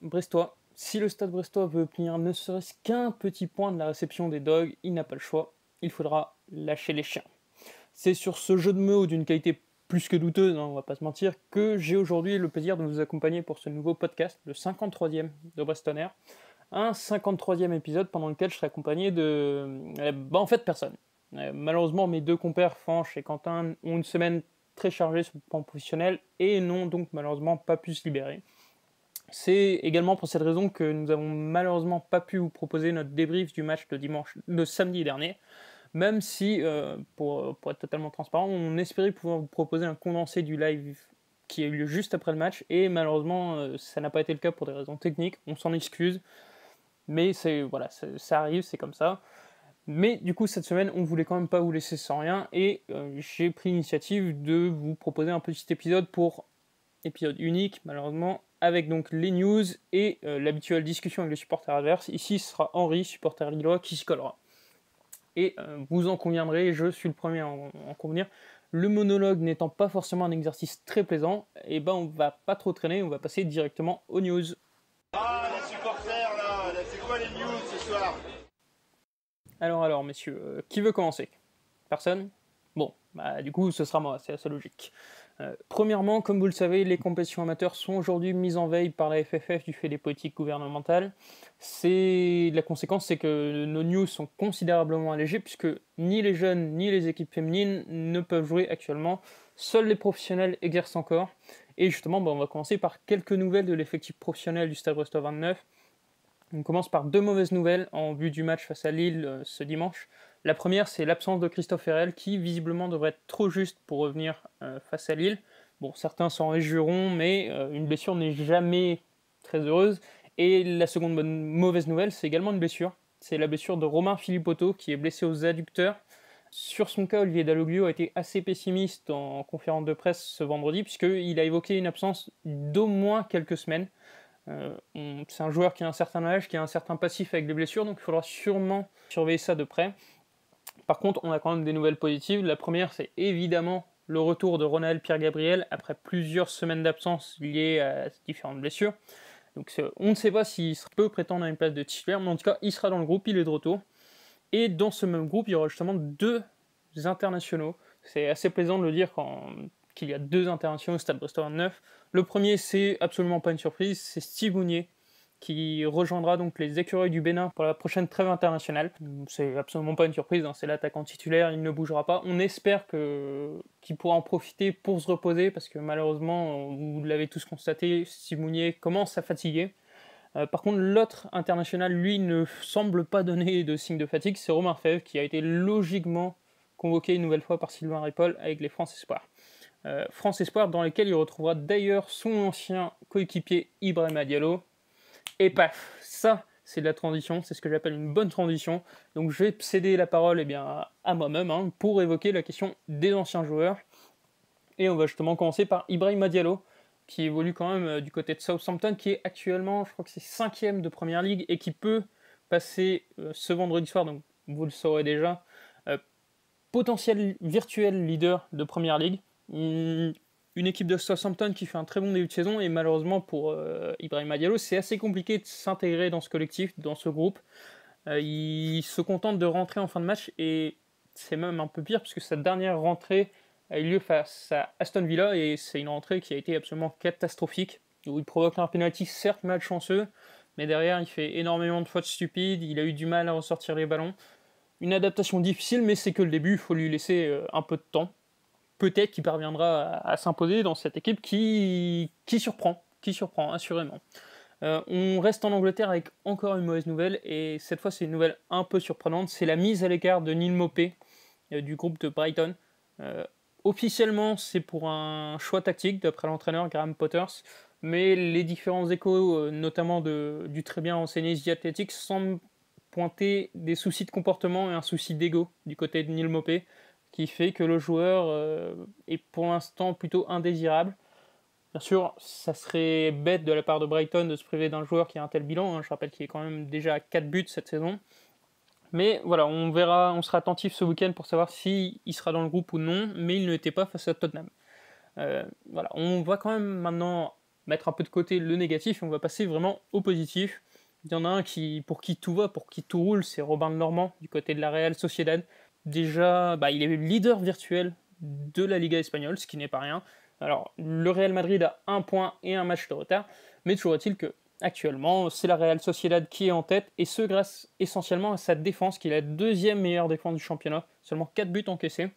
brestois. Si le Stade brestois veut obtenir ne serait-ce qu'un petit point de la réception des Dogs, il n'a pas le choix. Il faudra lâcher les chiens. C'est sur ce jeu de mots d'une qualité plus que douteuse, on va pas se mentir, que j'ai aujourd'hui le plaisir de vous accompagner pour ce nouveau podcast, le 53e de Brest On Air. Un 53e épisode pendant lequel je serai accompagné de... personne. Malheureusement, mes deux compères, Fanch et Quentin, ont une semaine très chargée sur le plan professionnel et n'ont donc malheureusement pas pu se libérer. C'est également pour cette raison que nous avons malheureusement pas pu vous proposer notre débrief du match de samedi dernier, même si, pour être totalement transparent, on espérait pouvoir vous proposer un condensé du live qui a eu lieu juste après le match, et malheureusement ça n'a pas été le cas pour des raisons techniques, on s'en excuse, mais ça arrive, c'est comme ça. Mais du coup cette semaine on voulait quand même pas vous laisser sans rien, et j'ai pris l'initiative de vous proposer un petit épisode unique malheureusement, avec donc les news et l'habituelle discussion avec les supporters adverses. Ici ce sera Henri, supporter lillois, qui s'y collera. Et vous en conviendrez, je suis le premier à en convenir, le monologue n'étant pas forcément un exercice très plaisant, et ben on va pas trop traîner, on va passer directement aux news. Ah les supporters là, c'est quoi les news ce soir? Alors messieurs, qui veut commencer? Personne? Bon, du coup ce sera moi, c'est assez logique. Premièrement, comme vous le savez, les compétitions amateurs sont aujourd'hui mises en veille par la FFF du fait des politiques gouvernementales. La conséquence, c'est que nos news sont considérablement allégées, puisque ni les jeunes ni les équipes féminines ne peuvent jouer actuellement. Seuls les professionnels exercent encore. Et justement, on va commencer par quelques nouvelles de l'effectif professionnel du Stade Brestois 29. On commence par deux mauvaises nouvelles en vue du match face à Lille ce dimanche. La première, c'est l'absence de Christophe Herrel, qui visiblement devrait être trop juste pour revenir face à Lille. Bon, certains s'en réjouiront, mais une blessure n'est jamais très heureuse. Et la seconde mauvaise nouvelle, c'est également une blessure. C'est la blessure de Romain Philippotto, qui est blessé aux adducteurs. Sur son cas, Olivier Dalloglio a été assez pessimiste en conférence de presse ce vendredi, puisqu'il a évoqué une absence d'au moins quelques semaines. C'est un joueur qui a un certain âge, qui a un certain passif avec les blessures, donc il faudra sûrement surveiller ça de près. Par contre, on a quand même des nouvelles positives. La première, c'est évidemment le retour de Ronaël Pierre-Gabriel après plusieurs semaines d'absence liées à différentes blessures. Donc on ne sait pas s'il peut prétendre à une place de titulaire, mais en tout cas, il sera dans le groupe, il est de retour. Et dans ce même groupe, il y aura justement deux internationaux. C'est assez plaisant de le dire qu'il y a deux internationaux au Stade Brestois 29. Le premier, c'est absolument pas une surprise, c'est Steve Mounier, qui rejoindra donc les Écureuils du Bénin pour la prochaine trêve internationale. C'est absolument pas une surprise, c'est l'attaquant titulaire, il ne bougera pas. On espère qu'il pourra en profiter pour se reposer, parce que malheureusement, vous l'avez tous constaté, Steve Mounier commence à fatiguer. Par contre, l'autre international, lui, ne semble pas donner de signe de fatigue, c'est Romain Fèvre, qui a été logiquement convoqué une nouvelle fois par Sylvain Ripoll avec les France Espoirs. France Espoir, dans lesquels il retrouvera d'ailleurs son ancien coéquipier Ibrahima Diallo. Et paf, ça c'est de la transition, c'est ce que j'appelle une bonne transition. Donc je vais céder la parole à moi-même pour évoquer la question des anciens joueurs. Et on va justement commencer par Ibrahima Diallo, qui évolue quand même du côté de Southampton, qui est actuellement, je crois que c'est 5e de Première Ligue, et qui peut passer ce vendredi soir, donc vous le saurez déjà, potentiel virtuel leader de Première Ligue. Une équipe de Southampton qui fait un très bon début de saison, et malheureusement pour Ibrahima Diallo, c'est assez compliqué de s'intégrer dans ce collectif, dans ce groupe. Il se contente de rentrer en fin de match, et c'est même un peu pire, puisque sa dernière rentrée a eu lieu face à Aston Villa, et c'est une rentrée qui a été absolument catastrophique, où il provoque un penalty certes malchanceux, mais derrière il fait énormément de fautes stupides, il a eu du mal à ressortir les ballons. Une adaptation difficile, mais c'est que le début, il faut lui laisser un peu de temps. Peut-être qu'il parviendra à s'imposer dans cette équipe qui surprend assurément. On reste en Angleterre avec encore une mauvaise nouvelle, et cette fois c'est une nouvelle un peu surprenante, c'est la mise à l'écart de Neal Maupay du groupe de Brighton. Officiellement c'est pour un choix tactique d'après l'entraîneur Graham Potters, mais les différents échos, notamment du très bien renseigné The Athletic, semblent pointer des soucis de comportement et un souci d'ego du côté de Neal Maupay, qui fait que le joueur est pour l'instant plutôt indésirable. Bien sûr, ça serait bête de la part de Brighton de se priver d'un joueur qui a un tel bilan, je rappelle qu'il est quand même déjà à 4 buts cette saison. Mais voilà, on sera attentif ce week-end pour savoir s'il sera dans le groupe ou non, mais il ne l'était pas face à Tottenham. On va quand même maintenant mettre un peu de côté le négatif et on va passer vraiment au positif. Il y en a un pour qui tout va, pour qui tout roule, c'est Robin Normand du côté de la Real Sociedad. Déjà, il est leader virtuel de la Liga espagnole, ce qui n'est pas rien. Alors, le Real Madrid a 1 point et un match de retard, mais toujours est-il que actuellement, c'est la Real Sociedad qui est en tête, et ce grâce essentiellement à sa défense, qui est la deuxième meilleure défense du championnat, seulement 4 buts encaissés.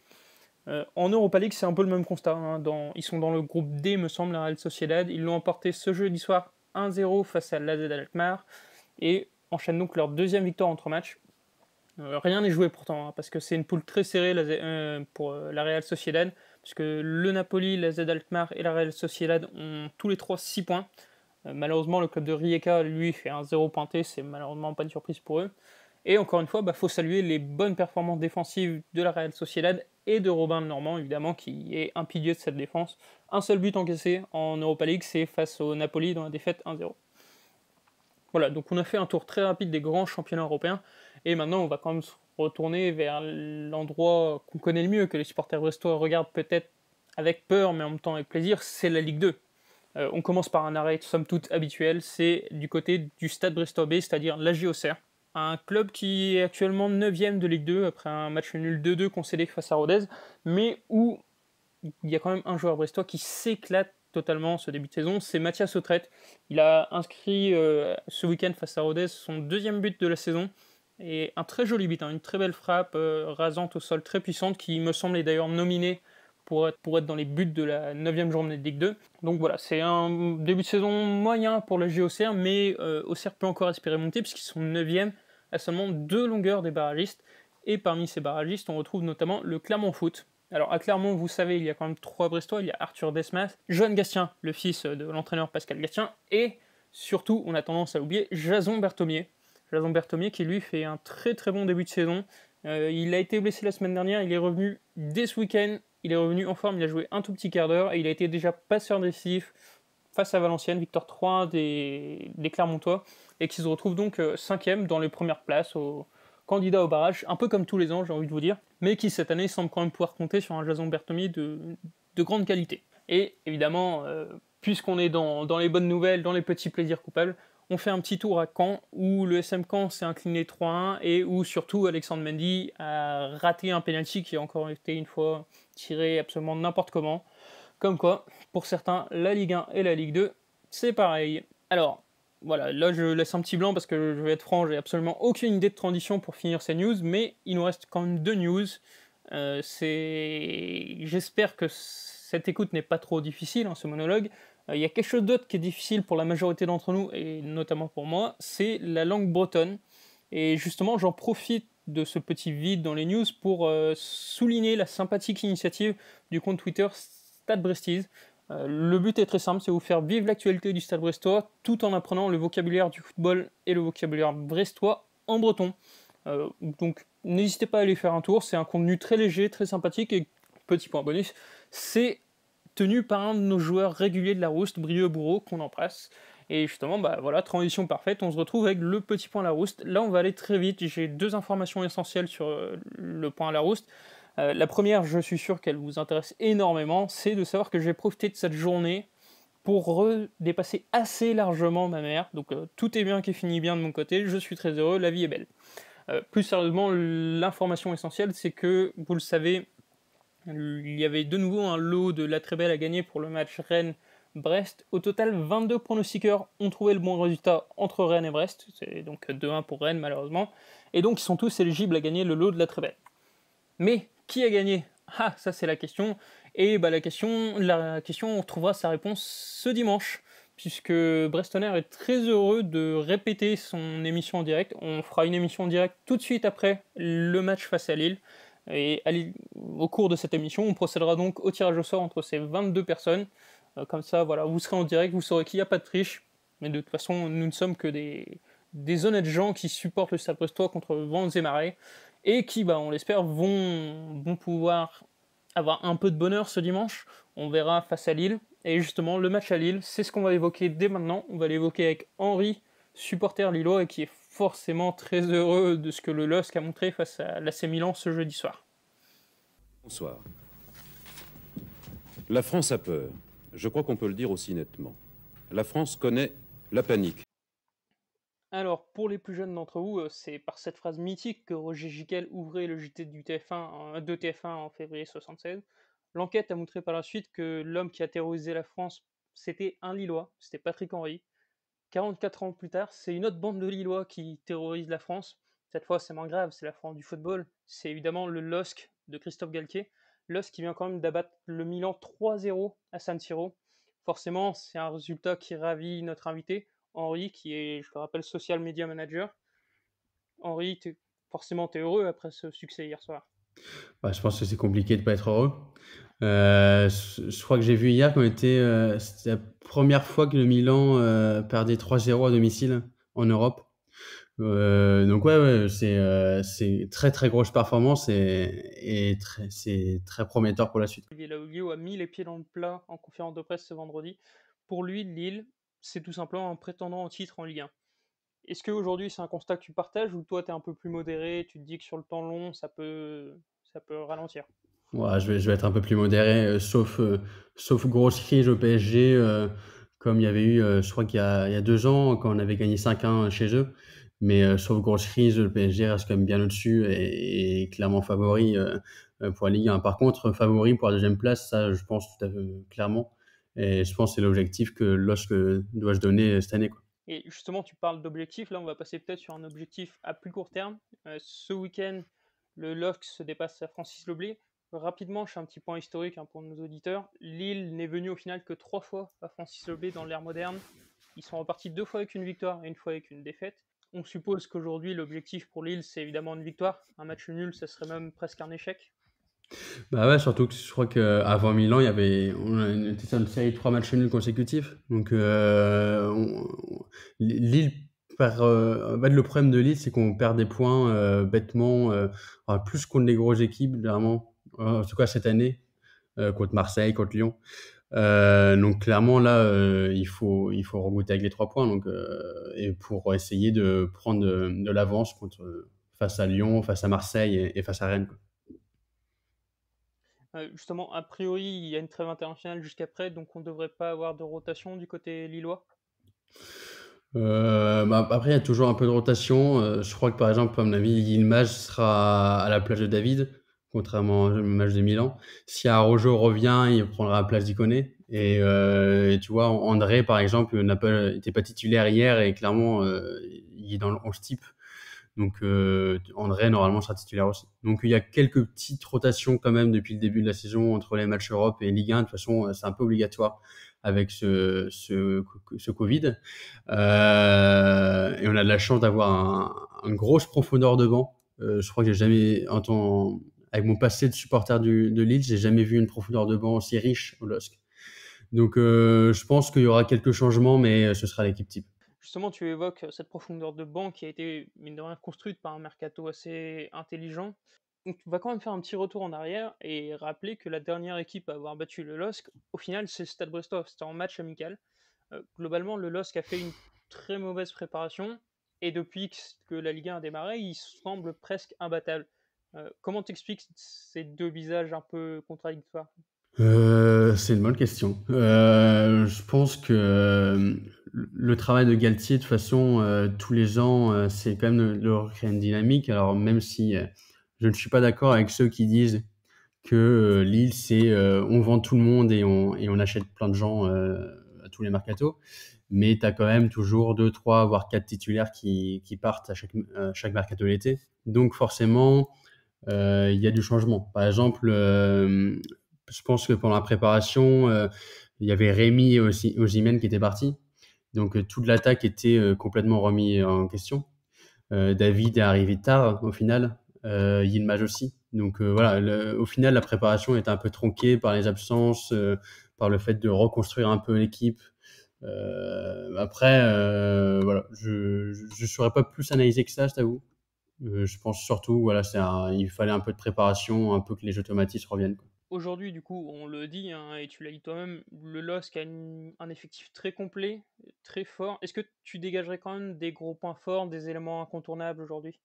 En Europa League, c'est un peu le même constat. Ils sont dans le groupe D, me semble, la Real Sociedad. Ils l'ont emporté ce jeudi soir 1-0 face à l'AZ Alkmaar, et enchaînent donc leur deuxième victoire entre matchs. Rien n'est joué pourtant, parce que c'est une poule très serrée pour la Real Sociedad, puisque le Napoli, l'AZ Alkmaar et la Real Sociedad ont tous les trois 6 points. Malheureusement, le club de Rijeka, lui, fait un 0 pointé, c'est malheureusement pas une surprise pour eux. Et encore une fois, faut saluer les bonnes performances défensives de la Real Sociedad et de Robin Normand, évidemment, qui est un pilier de cette défense. Un seul but encaissé en Europa League, c'est face au Napoli dans la défaite 1-0. Voilà, donc on a fait un tour très rapide des grands championnats européens, et maintenant on va quand même se retourner vers l'endroit qu'on connaît le mieux, que les supporters brestois regardent peut-être avec peur, mais en même temps avec plaisir, c'est la Ligue 2. On commence par un arrêt somme toute habituel, c'est du côté du Stade Brestois B, c'est-à-dire la Auxerre. Un club qui est actuellement 9ème de Ligue 2 après un match nul 2-2 concédé face à Rodez, mais où il y a quand même un joueur brestois qui s'éclate totalement ce début de saison, c'est Mathias Autrette. Il a inscrit ce week-end face à Rodez son deuxième but de la saison, et un très joli but, une très belle frappe rasante au sol, très puissante, qui me semble est d'ailleurs nominée pour être dans les buts de la 9ème journée de Ligue 2. Donc voilà, c'est un début de saison moyen pour la Auxerre, mais Auxerre peut encore espérer monter puisqu'ils sont 9ème à seulement 2 longueurs des barragistes. Et parmi ces barragistes, on retrouve notamment le Clermont Foot. Alors à Clermont, vous savez, il y a quand même 3 Brestois, il y a Arthur Desmas, Johan Gastien, le fils de l'entraîneur Pascal Gastien, et surtout, on a tendance à oublier, Jason Berthomier. Jason Berthomier qui lui fait un très très bon début de saison. Il a été blessé la semaine dernière, il est revenu dès ce week-end, il est revenu en forme, il a joué un tout petit quart d'heure, et il a été déjà passeur décisif face à Valenciennes, victoire 3 des Clermontois, et qui se retrouve donc 5ème dans les premières places au candidat au barrage, un peu comme tous les ans, j'ai envie de vous dire, mais qui cette année semble quand même pouvoir compter sur un Jason Berthomier de grande qualité. Et évidemment, puisqu'on est dans les bonnes nouvelles, dans les petits plaisirs coupables, on fait un petit tour à Caen, où le SM Caen s'est incliné 3-1, et où surtout Alexandre Mendy a raté un penalty qui a encore été une fois tiré absolument n'importe comment. Comme quoi, pour certains, la Ligue 1 et la Ligue 2, c'est pareil. Alors, voilà, là je laisse un petit blanc parce que je vais être franc, j'ai absolument aucune idée de transition pour finir ces news, mais il nous reste quand même 2 news. J'espère que cette écoute n'est pas trop difficile, ce monologue. Il y a quelque chose d'autre qui est difficile pour la majorité d'entre nous, et notamment pour moi, c'est la langue bretonne. Et justement, j'en profite de ce petit vide dans les news pour souligner la sympathique initiative du compte Twitter Stade Brestise. Le but est très simple, c'est vous faire vivre l'actualité du Stade brestois tout en apprenant le vocabulaire du football et le vocabulaire brestois en breton. Donc n'hésitez pas à aller faire un tour, c'est un contenu très léger, très sympathique, et petit point bonus, c'est tenu par un de nos joueurs réguliers de la Rouste, Brieux Bourreau, qu'on embrasse. Et justement, voilà, transition parfaite, on se retrouve avec le petit point Larouste. Là, on va aller très vite, j'ai 2 informations essentielles sur le point Larouste. La première, je suis sûr qu'elle vous intéresse énormément, c'est de savoir que j'ai profité de cette journée pour dépasser assez largement ma mère. Donc tout est bien qui finit bien de mon côté, je suis très heureux, la vie est belle. Plus sérieusement, l'information essentielle, c'est que, vous le savez, il y avait de nouveau un lot de la très belle à gagner pour le match Rennes-Brest. Au total, 22 pronostiqueurs ont trouvé le bon résultat entre Rennes et Brest. C'est donc 2-1 pour Rennes, malheureusement. Et donc, ils sont tous éligibles à gagner le lot de la très belle. Mais qui a gagné ? Ah, ça c'est la question. Et la question, on trouvera sa réponse ce dimanche, puisque Brestonner est très heureux de répéter son émission en direct. On fera une émission en direct tout de suite après le match face à Lille. Et au cours de cette émission, on procédera donc au tirage au sort entre ces 22 personnes. Comme ça, voilà, vous serez en direct, vous saurez qu'il n'y a pas de triche. Mais de toute façon, nous ne sommes que des honnêtes gens qui supportent le Stade brestois contre vents et marées, et qui, on l'espère, vont pouvoir avoir un peu de bonheur ce dimanche. On verra face à Lille. Et justement, le match à Lille, c'est ce qu'on va évoquer dès maintenant. On va l'évoquer avec Henri, supporter lillois, et qui est forcément très heureux de ce que le LOSC a montré face à l'AC Milan ce jeudi soir. Bonsoir. La France a peur. Je crois qu'on peut le dire aussi nettement. La France connaît la panique. Alors, pour les plus jeunes d'entre vous, c'est par cette phrase mythique que Roger Giquel ouvrait le JT du TF1, de TF1 en février 76. L'enquête a montré par la suite que l'homme qui a terrorisé la France, c'était un Lillois, c'était Patrick Henry. 44 ans plus tard, c'est une autre bande de Lillois qui terrorise la France. Cette fois, c'est moins grave, c'est la France du football. C'est évidemment le LOSC de Christophe Galtier. LOSC qui vient quand même d'abattre le Milan 3-0 à San Siro. Forcément, c'est un résultat qui ravit notre invité, Henri, qui est, je le rappelle, social media manager. Henri, forcément, tu es heureux après ce succès hier soir. Bah, je pense que c'est compliqué de pas être heureux. Je crois que j'ai vu hier c'était la première fois que le Milan perdait 3-0 à domicile en Europe. Donc ouais, c'est très très grosse performance et c'est très prometteur pour la suite. Olivier Laoglio a mis les pieds dans le plat en conférence de presse ce vendredi. Pour lui, Lille, c'est tout simplement un prétendant au titre en Ligue 1. Est-ce qu'aujourd'hui c'est un constat que tu partages ou toi tu es un peu plus modéré, tu te dis que sur le temps long ça peut ralentir? Ouais, je vais être un peu plus modéré, sauf grosse crise au PSG, comme il y avait eu, je crois qu'il y a 2 ans quand on avait gagné 5-1 chez eux. Mais sauf grosse crise, le PSG reste quand même bien au-dessus et clairement favori pour la Ligue 1. Par contre, favori pour la deuxième place, ça je pense tout à fait clairement. Et je pense que c'est l'objectif que LOSC doit se donner cette année, quoi. Et justement, tu parles d'objectifs, là on va passer peut-être sur un objectif à plus court terme. Ce week-end, le LOSC se dépasse à Francis Loblet. Rapidement, je fais un petit point historique pour nos auditeurs. Lille n'est venu au final que 3 fois à Francis Loblet dans l'ère moderne. Ils sont repartis 2 fois avec une victoire et 1 fois avec une défaite. On suppose qu'aujourd'hui, l'objectif pour Lille, c'est évidemment une victoire. Un match nul, ça serait même presque un échec. Bah ouais, surtout que je crois qu'avant Milan, on était sur une série de 3 matchs nuls consécutifs. Donc Lille perd. En fait, le problème de Lille, c'est qu'on perd des points bêtement, plus contre les grosses équipes, vraiment. En tout cas cette année, contre Marseille, contre Lyon. Donc clairement là, il faut remonter avec les 3 points. Donc et pour essayer de prendre de l'avance face à Lyon, face à Marseille et face à Rennes, quoi. Justement, a priori, il y a une trêve internationale jusqu'après, donc on ne devrait pas avoir de rotation du côté lillois. Après, il y a toujours un peu de rotation. Je crois que par exemple, à mon avis, Yilmaz sera à la place de David, contrairement au match de Milan. Si Araujo revient, il prendra la place d'Ikoné. Et tu vois, André, par exemple, n'était pas titulaire hier et clairement, il est dans le 11 type. Donc André, normalement, sera titulaire aussi. Donc il y a quelques petites rotations quand même depuis le début de la saison entre les matchs Europe et Ligue 1. De toute façon, c'est un peu obligatoire avec ce Covid. Et on a de la chance d'avoir une grosse profondeur de banc. Je crois que j'ai jamais entendu, avec mon passé de supporter de Lille, j'ai jamais vu une profondeur de banc aussi riche au LOSC. Donc je pense qu'il y aura quelques changements, mais ce sera l'équipe type. Justement, tu évoques cette profondeur de banc qui a été, mine de rien, construite par un mercato assez intelligent. Donc, on va quand même faire un petit retour en arrière et rappeler que la dernière équipe à avoir battu le LOSC, au final, c'est Stade Brestois. C'était en match amical. Globalement, le LOSC a fait une très mauvaise préparation et depuis que la Ligue 1 a démarré, il semble presque imbattable. Comment t'expliques ces deux visages un peu contradictoires? C'est une bonne question. Je pense que le travail de Galtier, de toute façon, tous les ans, c'est quand même de recréer une dynamique. Alors même si je ne suis pas d'accord avec ceux qui disent que Lille, c'est on vend tout le monde et on achète plein de gens à tous les mercatos. Mais tu as quand même toujours 2, 3, voire 4 titulaires qui partent à chaque mercato l'été. Donc forcément, il y a du changement. Par exemple, je pense que pendant la préparation, il y avait Rémi et Osimhen qui étaient partis. Donc toute l'attaque était complètement remis en question. David est arrivé tard au final, Yilmaz aussi. Donc voilà, au final la préparation était un peu tronquée par les absences, par le fait de reconstruire un peu l'équipe. Après, voilà, je saurais pas plus analyser que ça, je t'avoue. Je pense surtout, voilà, il fallait un peu de préparation, un peu que les automatismes reviennent, quoi. Aujourd'hui, du coup, on le dit, et tu l'as dit toi-même, le LOSC a un effectif très complet, très fort. Est-ce que tu dégagerais quand même des gros points forts, des éléments incontournables aujourd'hui?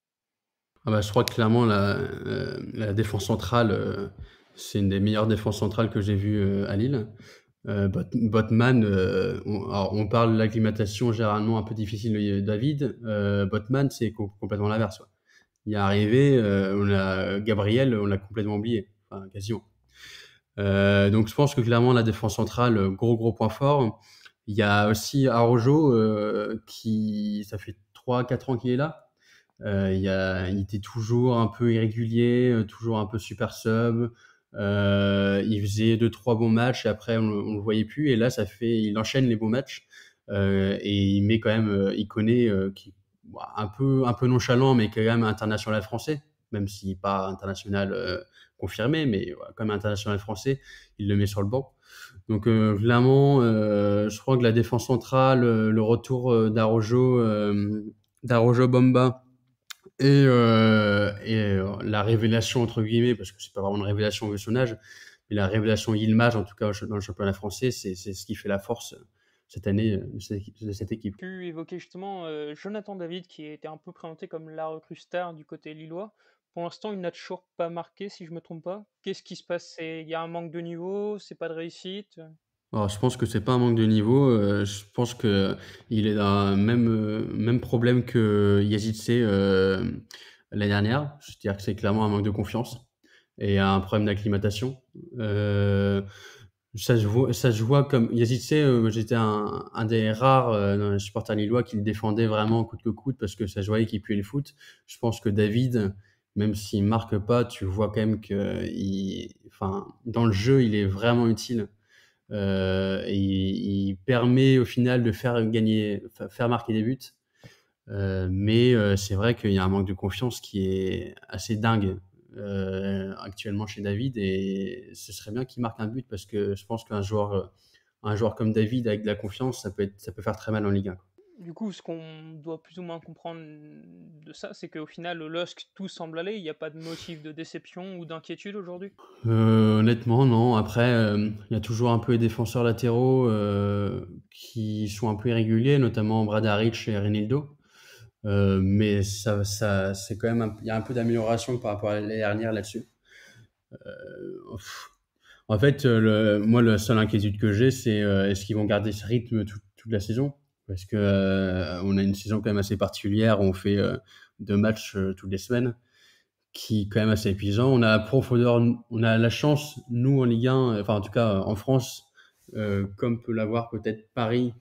Ah bah, je crois que clairement la défense centrale, c'est une des meilleures défenses centrales que j'ai vues à Lille. Botman, on parle de l'acclimatation généralement un peu difficile de David. Botman, c'est complètement l'inverse, quoi. Il est arrivé, Gabriel, on l'a complètement oublié, enfin quasiment. Donc je pense que clairement la défense centrale, gros point fort. Il y a aussi Araujo, qui ça fait 3-4 ans qu'il est là. Il était toujours un peu irrégulier, toujours un peu super sub. Il faisait 2-3 bons matchs et après on le voyait plus. Et là, il enchaîne les bons matchs, et il met quand même, il connaît, qui un peu nonchalant, mais quand même international français, même si pas international confirmé, mais voilà, comme international français, il le met sur le banc. Donc clairement, je crois que la défense centrale, le retour d'Araujo Bamba et la révélation entre guillemets, parce que c'est pas vraiment une révélation vu son âge, mais la révélation Yilmaz, en tout cas dans le championnat français, c'est ce qui fait la force cette année de cette équipe. Tu évoquais justement Jonathan David qui était un peu présenté comme la recrue star du côté lillois. Pour l'instant, il n'a toujours pas marqué, si je me trompe pas. Qu'est-ce qui se passe? Il y a un manque de niveau, c'est pas de réussite? Alors, je pense que c'est pas un manque de niveau. Je pense que il est dans le même problème que Yazidze l'année dernière. C'est-à-dire que c'est clairement un manque de confiance et un problème d'acclimatation. Ça se voit comme Yazidze. J'étais un des rares dans les supporters lillois qui le défendait vraiment coûte que coûte parce que ça se voyait qu'il puait le foot. Je pense que David, même s'il marque pas, tu vois quand même que enfin, dans le jeu, il est vraiment utile. Et il permet au final de faire marquer des buts. Mais c'est vrai qu'il y a un manque de confiance qui est assez dingue actuellement chez David, et ce serait bien qu'il marque un but parce que je pense un joueur comme David avec de la confiance, ça peut faire très mal en Ligue 1. Du coup, ce qu'on doit plus ou moins comprendre de ça, c'est qu'au final, au LOSC, tout semble aller. Il n'y a pas de motif de déception ou d'inquiétude aujourd'hui? Honnêtement, non. Après, il y a toujours un peu les défenseurs latéraux qui sont un peu irréguliers, notamment Bradaric et Renildo. Mais c'est quand même il y a un peu d'amélioration par rapport à l'année dernière là-dessus. En fait, moi, la seule inquiétude que j'ai, c'est est-ce qu'ils vont garder ce rythme toute la saison? Parce que on a une saison quand même assez particulière où on fait 2 matchs toutes les semaines, qui est quand même assez épuisant. On a profondeur, on a la chance, nous en Ligue 1, enfin en tout cas en France, comme peut l'avoir peut-être Paris,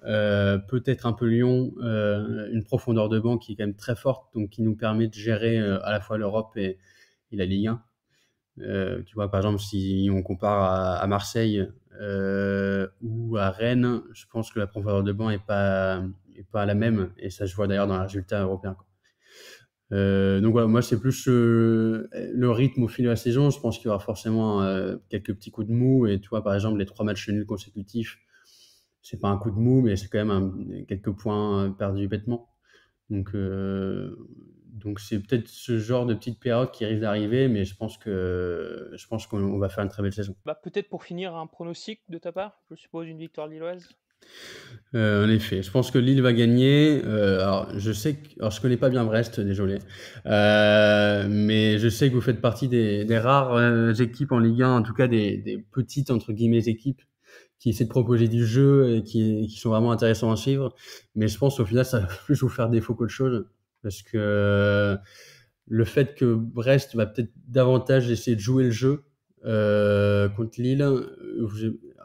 peut-être un peu Lyon, une profondeur de banc qui est quand même très forte, donc qui nous permet de gérer à la fois l'Europe et la Ligue 1. Tu vois, par exemple, si on compare à Marseille ou à Rennes, je pense que la profondeur de banc est pas la même, et ça se voit d'ailleurs dans les résultats européens, quoi. Donc voilà, moi c'est plus le rythme au fil de la saison. Je pense qu'il y aura forcément quelques petits coups de mou, et tu vois, par exemple, les 3 matchs nuls consécutifs, c'est pas un coup de mou, mais c'est quand même quelques points perdus bêtement. Donc c'est peut-être ce genre de petite période qui risque d'arriver, mais je pense qu'on va faire une très belle saison. Bah, peut-être pour finir, un pronostic de ta part? Je suppose une victoire lilloise? En effet, je pense que Lille va gagner. Alors je connais pas bien Brest, désolé. Mais je sais que vous faites partie des rares équipes en Ligue 1, en tout cas des petites entre guillemets équipes qui essaient de proposer du jeu et qui sont vraiment intéressants à suivre. Mais je pense au final ça va plus vous faire défaut qu'autre chose, parce que le fait que Brest va peut-être davantage essayer de jouer le jeu contre Lille,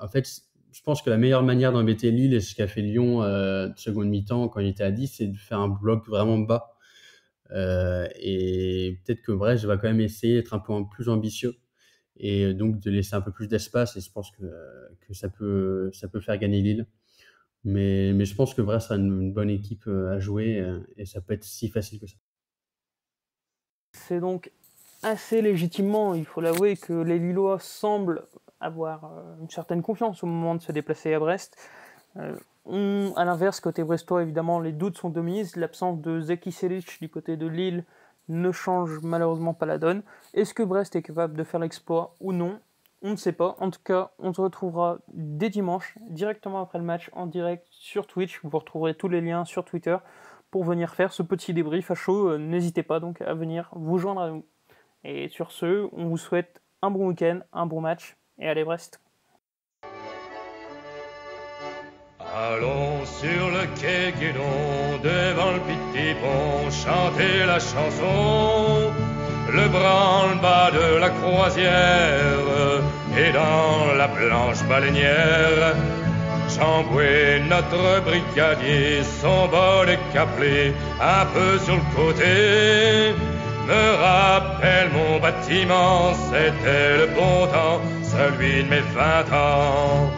en fait, je pense que la meilleure manière d'embêter Lille, et ce qu'a fait Lyon de seconde mi-temps quand il était à 10, c'est de faire un bloc vraiment bas. Et peut-être que Brest va quand même essayer d'être un peu plus ambitieux, et donc de laisser un peu plus d'espace, et je pense que ça peut faire gagner Lille. Mais je pense que Brest sera une bonne équipe à jouer, et ça peut être si facile que ça. C'est donc assez légitimement, il faut l'avouer, que les Lillois semblent avoir une certaine confiance au moment de se déplacer à Brest. À l'inverse, côté brestois, évidemment, les doutes sont de mise. L'absence de Zeki Selic du côté de Lille ne change malheureusement pas la donne. Est-ce que Brest est capable de faire l'exploit ou non? On ne sait pas. En tout cas, on se retrouvera dès dimanche, directement après le match, en direct sur Twitch. Vous retrouverez tous les liens sur Twitter pour venir faire ce petit débrief à chaud. N'hésitez pas donc à venir vous joindre à nous. Et sur ce, on vous souhaite un bon week-end, un bon match, et allez Brest! Allons sur le quai Guédon, devant le petit pont, chanter la chanson. Le branle-bas de la croisière et dans la blanche baleinière. Jean-Boué, notre brigadier, son bonnet caplé, un peu sur le côté, me rappelle mon bâtiment, c'était le bon temps, celui de mes 20 ans.